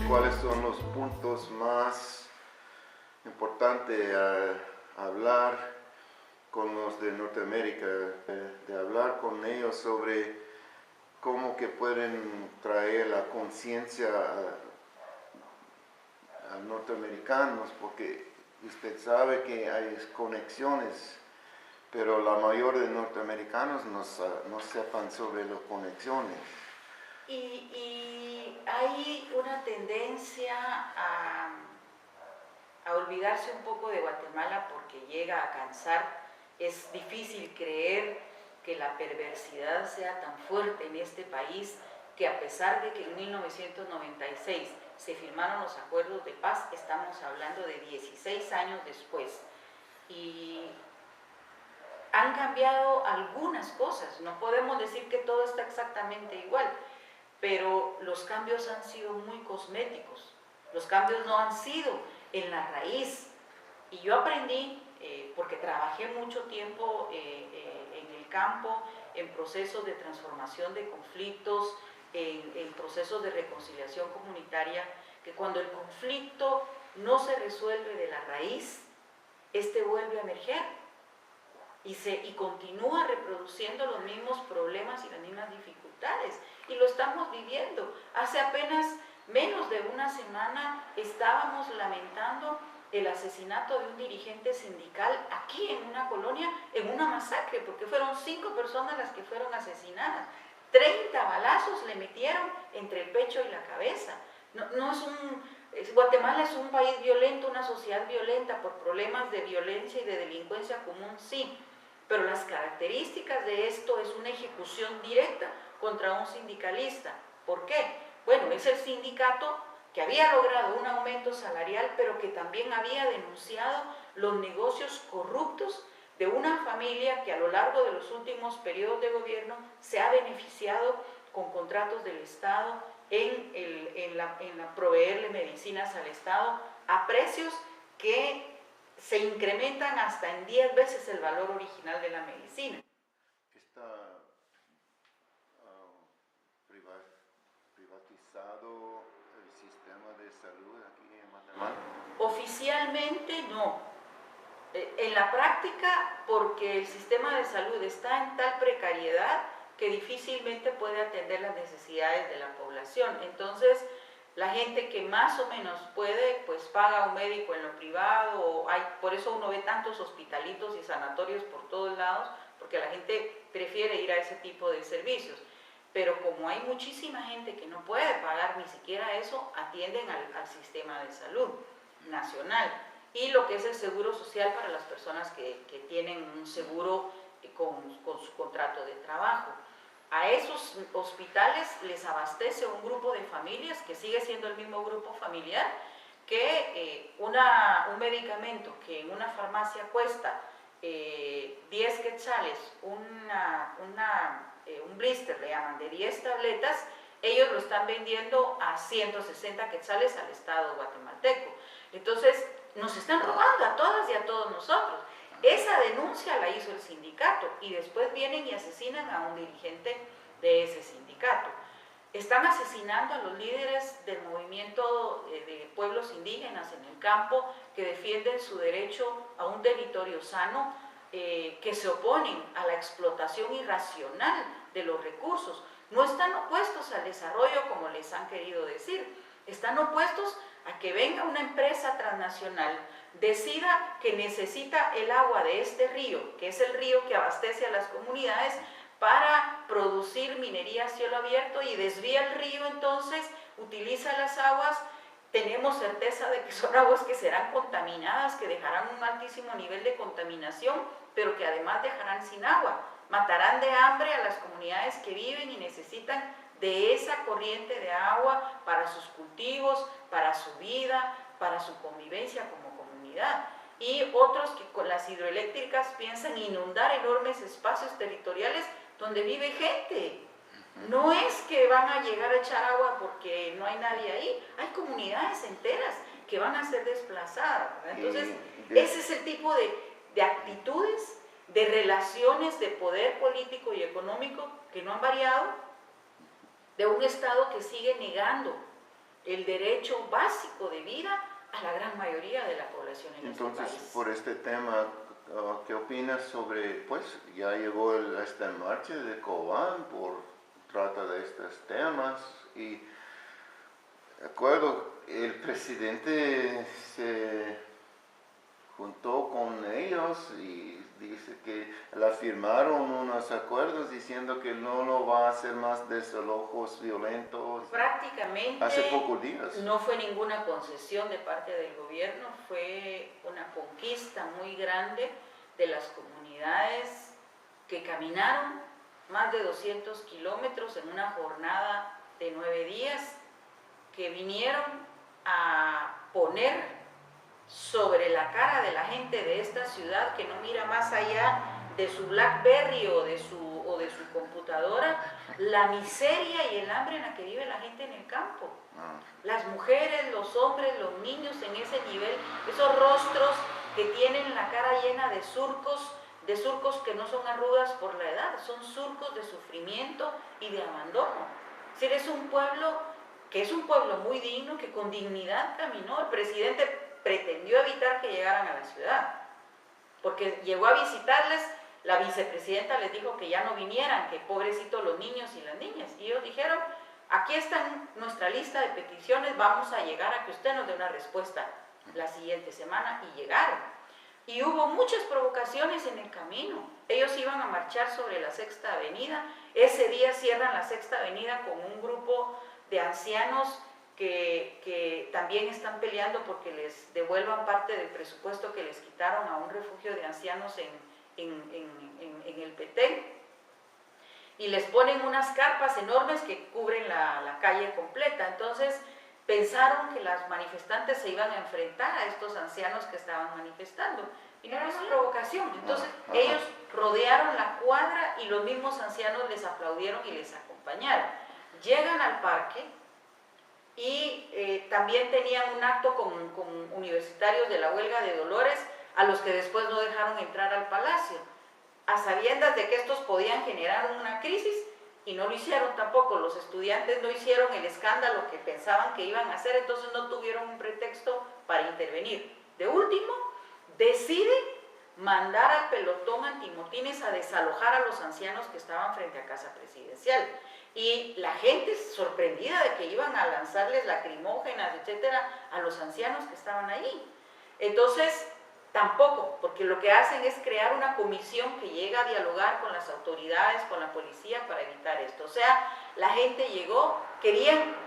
¿Cuáles son los puntos más importantes a hablar con los de Norteamérica? De hablar con ellos sobre cómo que pueden traer la conciencia a norteamericanos, porque usted sabe que hay conexiones, pero la mayoría de norteamericanos no sepan sobre las conexiones. Y hay una tendencia a olvidarse un poco de Guatemala porque llega a cansar. Es difícil creer que la perversidad sea tan fuerte en este país, que a pesar de que en 1996 se firmaron los acuerdos de paz, estamos hablando de 16 años después. Y han cambiado algunas cosas, no podemos decir que todo está exactamente igual, pero los cambios han sido muy cosméticos, los cambios no han sido en la raíz. Y yo aprendí, porque trabajé mucho tiempo en el campo, en procesos de transformación de conflictos, en procesos de reconciliación comunitaria, que cuando el conflicto no se resuelve de la raíz, este vuelve a emerger y continúa reproduciendo los mismos problemas y las mismas dificultades. Y lo estamos viviendo. Hace apenas menos de una semana estábamos lamentando el asesinato de un dirigente sindical aquí en una colonia, en una masacre, porque fueron 5 personas las que fueron asesinadas. 30 balazos le metieron entre el pecho y la cabeza. Guatemala es un país violento, una sociedad violenta por problemas de violencia y de delincuencia común, sí, pero las características de esto es una ejecución directa contra un sindicalista. ¿Por qué? Bueno, es el sindicato que había logrado un aumento salarial, pero que también había denunciado los negocios corruptos de una familia que a lo largo de los últimos periodos de gobierno se ha beneficiado con contratos del Estado en proveerle medicinas al Estado a precios que se incrementan hasta en 10 veces el valor original de la medicina. ¿Está privatizado el sistema de salud aquí en Guatemala? Oficialmente no. En la práctica, porque el sistema de salud está en tal precariedad que difícilmente puede atender las necesidades de la población. Entonces, la gente que más o menos puede, pues paga a un médico en lo privado, por eso uno ve tantos hospitalitos y sanatorios por todos lados, porque la gente prefiere ir a ese tipo de servicios. Pero como hay muchísima gente que no puede pagar ni siquiera eso, atienden al sistema de salud nacional. Y lo que es el seguro social para las personas que tienen un seguro con su contrato de trabajo. A esos hospitales les abastece un grupo de familias que sigue siendo el mismo grupo familiar, que un medicamento que en una farmacia cuesta 10 quetzales, un blister le llaman, de 10 tabletas, ellos lo están vendiendo a 160 quetzales al Estado guatemalteco. Entonces, nos están robando a todas y a todos nosotros. Esa denuncia la hizo el sindicato y después vienen y asesinan a un dirigente de ese sindicato. Están asesinando a los líderes del movimiento de pueblos indígenas en el campo que defienden su derecho a un territorio sano, que se oponen a la explotación irracional de los recursos. No están opuestos al desarrollo como les han querido decir, están opuestos a que venga una empresa transnacional, decida que necesita el agua de este río, que es el río que abastece a las comunidades, para producir minería a cielo abierto, y desvía el río, entonces utiliza las aguas. Tenemos certeza de que son aguas que serán contaminadas, que dejarán un altísimo nivel de contaminación, pero que además dejarán sin agua. Matarán de hambre a las comunidades que viven y necesitan de esa corriente de agua para sus cultivos, para su vida, para su convivencia como comunidad. Y otros que con las hidroeléctricas piensan inundar enormes espacios territoriales donde vive gente. No es que van a llegar a echar agua porque no hay nadie ahí, hay comunidades enteras que van a ser desplazadas, ¿verdad? Entonces, Y- ese es el tipo de actitudes, de relaciones de poder político y económico que no han variado, de un Estado que sigue negando el derecho básico de vida a la gran mayoría de la población en Entonces, este país. por este tema, ¿qué opinas sobre, pues, ya llegó esta marcha de Cobán por trata de estos temas y, de acuerdo, el presidente se juntó con ellos y dice que la firmaron unos acuerdos diciendo que no va a hacer más desalojos violentos. Prácticamente Hace pocos días. no fue ninguna concesión de parte del gobierno, fue una conquista muy grande de las comunidades que caminaron más de 200 kilómetros en una jornada de 9 días, que vinieron a poner sobre la cara de la gente de esta ciudad, que no mira más allá de su BlackBerry o de su computadora, la miseria y el hambre en la que vive la gente en el campo. Las mujeres, los hombres, los niños en ese nivel, esos rostros que tienen la cara llena de surcos que no son arrugas por la edad, son surcos de sufrimiento y de abandono. Es decir, es un pueblo que es un pueblo muy digno, que con dignidad caminó. El presidente pretendió evitar que llegaran a la ciudad, porque llegó a visitarles, la vicepresidenta les dijo que ya no vinieran, que pobrecitos los niños y las niñas, y ellos dijeron, aquí está nuestra lista de peticiones, vamos a llegar a que usted nos dé una respuesta la siguiente semana, y llegaron. Y hubo muchas provocaciones en el camino. Ellos iban a marchar sobre la Sexta Avenida, ese día cierran la Sexta Avenida con un grupo de ancianos que también están peleando porque les devuelvan parte del presupuesto que les quitaron a un refugio de ancianos en el Petén, y les ponen unas carpas enormes que cubren la calle completa. Entonces pensaron que las manifestantes se iban a enfrentar a estos ancianos que estaban manifestando, y no era una provocación. Entonces ellos rodearon la cuadra y los mismos ancianos les aplaudieron y les acompañaron. Llegan al parque y también tenían un acto con universitarios de la huelga de Dolores, a los que después no dejaron entrar al palacio, a sabiendas de que estos podían generar una crisis, y no lo hicieron tampoco. Los estudiantes no hicieron el escándalo que pensaban que iban a hacer, entonces no tuvieron un pretexto para intervenir. De último, decide mandar al pelotón antimotines a desalojar a los ancianos que estaban frente a Casa Presidencial. Y la gente, sorprendida de que iban a lanzarles lacrimógenas, etcétera, a los ancianos que estaban ahí. Entonces, tampoco, porque lo que hacen es crear una comisión que llega a dialogar con las autoridades, con la policía, para evitar esto. O sea, la gente llegó,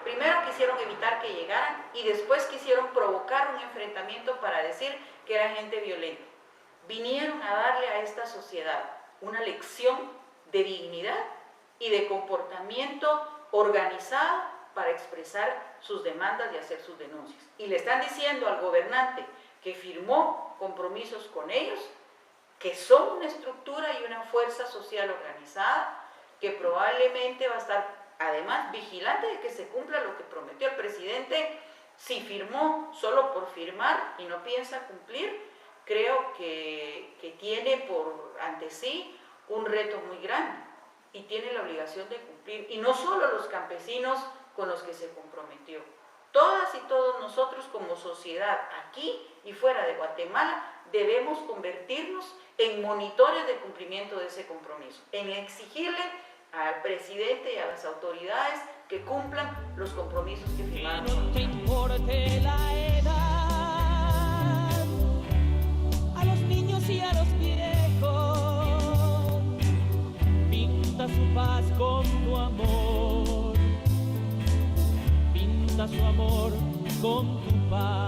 primero quisieron evitar que llegaran, y después quisieron provocar un enfrentamiento para decir que era gente violenta. Vinieron a darle a esta sociedad una lección de dignidad y de comportamiento organizado para expresar sus demandas y hacer sus denuncias. Y le están diciendo al gobernante que firmó compromisos con ellos, que son una estructura y una fuerza social organizada, que probablemente va a estar además vigilante de que se cumpla lo que prometió el presidente. Si firmó solo por firmar y no piensa cumplir, creo que tiene ante sí un reto muy grande, y tiene la obligación de cumplir, y no solo los campesinos con los que se comprometió. Todas y todos nosotros como sociedad, aquí y fuera de Guatemala, debemos convertirnos en monitores del cumplimiento de ese compromiso, en exigirle al presidente y a las autoridades que cumplan los compromisos que firmaron. Que no te importe la edad, a los niños y a los viejos, pinta su paz con tu amor, pinta su amor con tu paz.